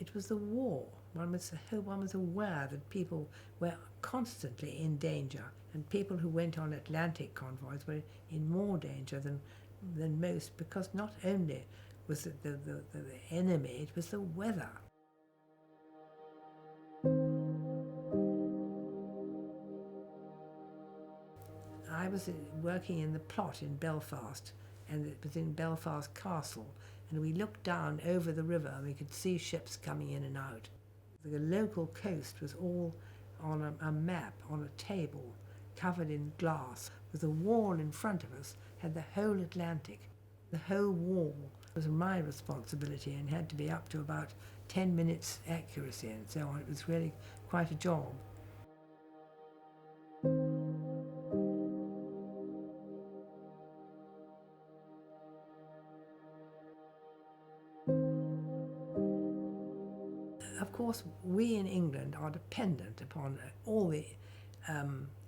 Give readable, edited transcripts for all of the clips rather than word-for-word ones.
It was the war. One was aware that people were constantly in danger, and people who went on Atlantic convoys were in more danger than most, because not only was it the enemy, it was the weather. I was working in the plot in Belfast, and it was in Belfast Castle, and we looked down over the river and we could see ships coming in and out. The local coast was all on a map, on a table, covered in glass, with a wall in front of us, had the whole Atlantic. The whole wall was my responsibility and had to be up to about 10 minutes accuracy and so on. It was really quite a job. Of course, we in England are dependent upon all the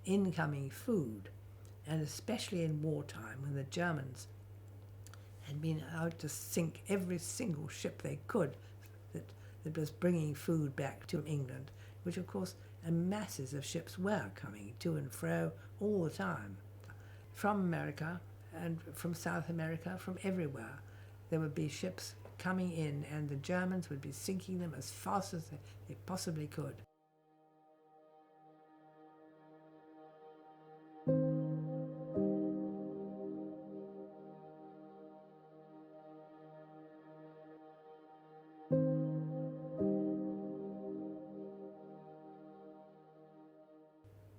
incoming food, and especially in wartime when the Germans had been out to sink every single ship they could that was bringing food back to England, which of course masses of ships were coming to and fro all the time. From America and from South America, from everywhere, there would be ships coming in and the Germans would be sinking them as fast as they possibly could.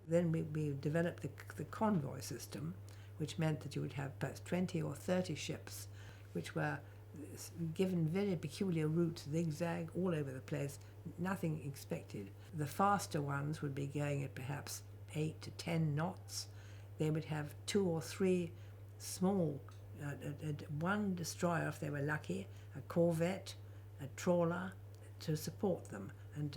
Then we developed the convoy system, which meant that you would have perhaps 20 or 30 ships, which were given very peculiar routes, zigzag, all over the place, nothing expected. The faster ones would be going at perhaps 8 to 10 knots. They would have 2 or 3 small, one destroyer if they were lucky, a corvette, a trawler, to support them and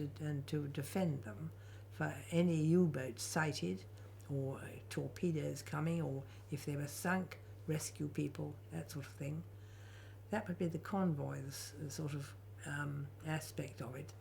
to defend them for any U-boats sighted or torpedoes coming, or if they were sunk, rescue people, that sort of thing. That would be the convoy, the sort of aspect of it.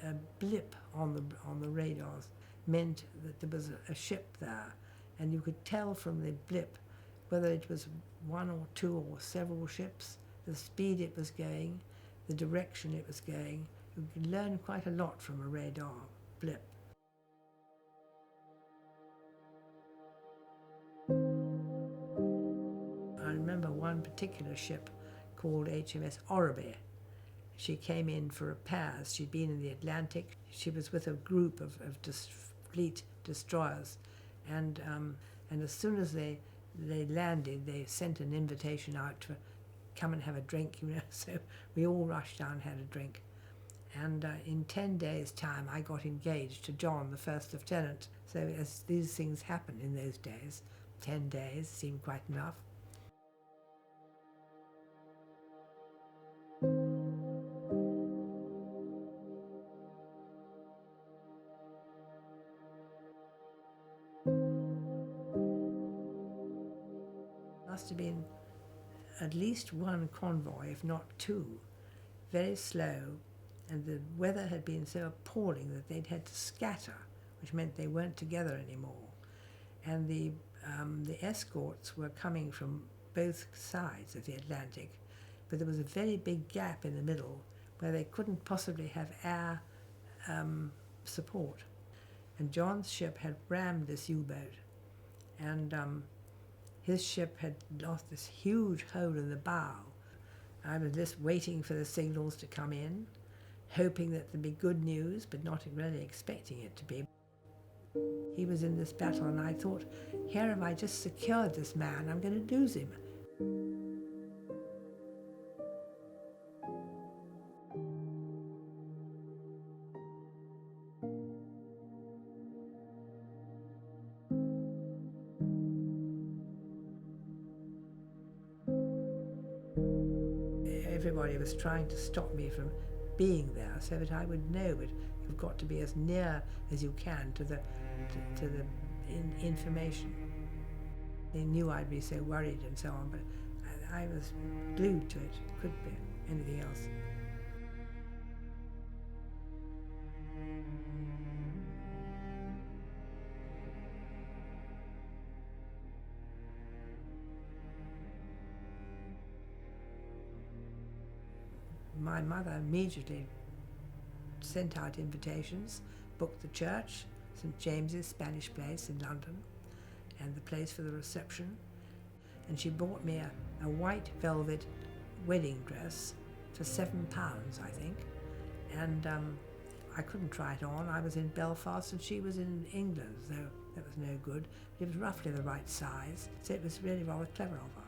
A blip on the radars meant that there was a ship there, and you could tell from the blip whether it was 1 or 2 or several ships, the speed it was going, the direction it was going. You could learn quite a lot from a radar blip. I remember one particular ship called HMS Orrery. She came in for repairs. She'd been in the Atlantic. She was with a group of fleet destroyers, and as soon as they landed, they sent an invitation out to come and have a drink, you know. So we all rushed down and had a drink. And in 10 days' time, I got engaged to John, the first lieutenant. So as these things happened in those days, 10 days seemed quite enough. Must have been at least one convoy, if not 2, very slow, and the weather had been so appalling that they'd had to scatter, which meant they weren't together anymore. And the escorts were coming from both sides of the Atlantic, but there was a very big gap in the middle where they couldn't possibly have air support. And John's ship had rammed this U-boat, and his ship had lost this huge hole in the bow. I was just waiting for the signals to come in, hoping that there'd be good news, but not really expecting it to be. He was in this battle, and I thought, here have I just secured this man, I'm going to lose him. everybody was trying to stop me from being there so that I would know, but you've got to be as near as you can to the information. They knew I'd be so worried and so on, but I was glued to it. Couldn't be anything else. My mother immediately sent out invitations, booked the church, St. James's Spanish Place in London, and the place for the reception. And she bought me a white velvet wedding dress for £7, I think. And I couldn't try it on. I was in Belfast and she was in England, so that was no good. It was roughly the right size, so it was really rather clever of her.